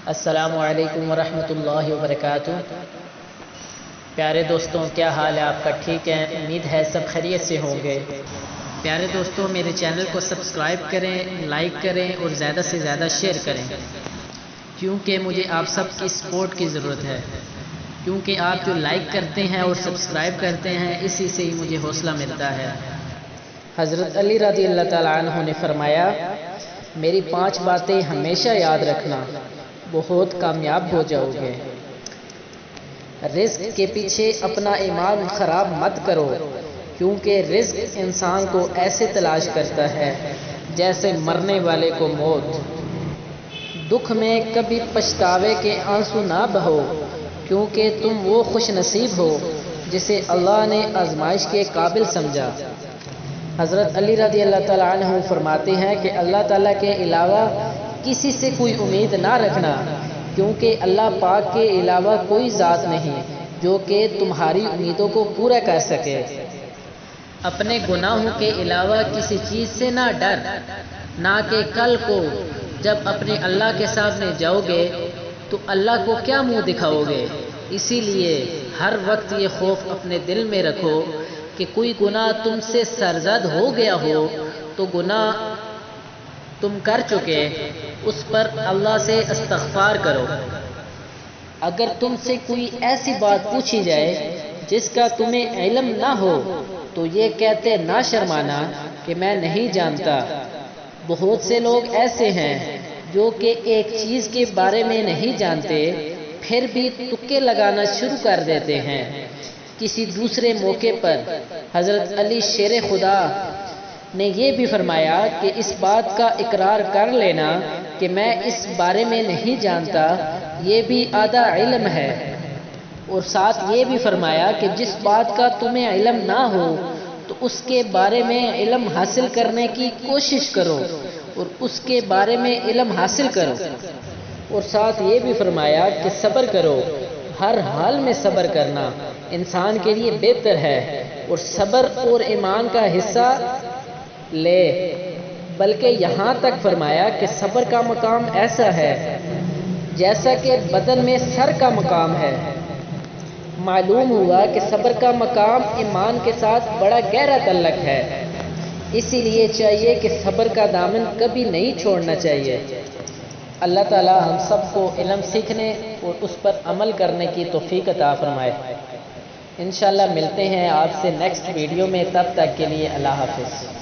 السلام علیکم ورحمۃ اللہ وبرکاتہ۔ پیارے دوستوں، کیا حال ہے آپ کا؟ ٹھیک ہے، امید ہے سب خیریت سے ہوں گے۔ پیارے دوستوں، میرے چینل کو سبسکرائب کریں، لائک کریں اور زیادہ سے زیادہ شیئر کریں، کیونکہ مجھے آپ سب کی سپورٹ کی ضرورت ہے، کیونکہ آپ جو لائک کرتے ہیں اور سبسکرائب کرتے ہیں اسی سے ہی مجھے حوصلہ ملتا ہے۔ حضرت علی رضی اللہ تعالیٰ عنہ نے فرمایا، میری 5 باتیں ہمیشہ یاد رکھنا، بہت کامیاب ہو جاؤ گے۔ رزق کے پیچھے اپنا ایمان خراب مت کرو، کیونکہ رزق انسان کو ایسے تلاش کرتا ہے جیسے مرنے والے کو موت۔ دکھ میں کبھی پچھتاوے کے آنسو نہ بہو، کیونکہ تم وہ خوش نصیب ہو جسے اللہ نے آزمائش کے قابل سمجھا۔ حضرت علی رضی اللہ تعالیٰ عنہ فرماتے ہیں کہ اللہ تعالیٰ کے علاوہ کسی سے کوئی امید نہ رکھنا، کیونکہ اللہ پاک کے علاوہ کوئی ذات نہیں جو کہ تمہاری امیدوں کو پورا کر سکے۔ اپنے گناہوں کے علاوہ کسی چیز سے نہ ڈر، نہ کہ کل کو جب اپنے اللہ کے سامنے جاؤ گے تو اللہ کو کیا منہ دکھاؤ گے۔ اسی لیے ہر وقت یہ خوف اپنے دل میں رکھو کہ کوئی گناہ تم سے سرزد ہو گیا ہو تو گناہ تم کر چکے، اس پر اللہ سے استغفار کرو۔ اگر تم سے کوئی ایسی بات پوچھی جائے جس کا تمہیں علم نہ ہو تو یہ کہتے نہ شرمانا کہ میں نہیں جانتا۔ بہت سے لوگ ایسے ہیں جو کہ ایک چیز کے بارے میں نہیں جانتے، پھر بھی تکے لگانا شروع کر دیتے ہیں۔ کسی دوسرے موقع پر حضرت علی شیر خدا نے یہ بھی فرمایا کہ اس بات کا اقرار کر لینا کہ میں اس بارے میں نہیں جانتا، یہ بھی آدھا علم ہے۔ اور ساتھ یہ بھی فرمایا کہ جس بات کا تمہیں علم نہ ہو تو اس کے بارے میں علم حاصل کرنے کی کوشش کرو اور اس کے بارے میں علم حاصل کرو۔ اور ساتھ یہ بھی فرمایا کہ صبر کرو، ہر حال میں صبر کرنا انسان کے لیے بہتر ہے، اور صبر اور ایمان کا حصہ لے۔ بلکہ یہاں تک فرمایا کہ صبر کا مقام ایسا ہے جیسا کہ بدن میں سر کا مقام ہے۔ معلوم ہوا کہ صبر کا مقام ایمان کے ساتھ بڑا گہرا تعلق ہے، اسی لیے چاہیے کہ صبر کا دامن کبھی نہیں چھوڑنا چاہیے۔ اللہ تعالی ہم سب کو علم سیکھنے اور اس پر عمل کرنے کی توفیق عطا فرمائے۔ انشاءاللہ ملتے ہیں آپ سے نیکسٹ ویڈیو میں، تب تک کے لیے اللہ حافظ۔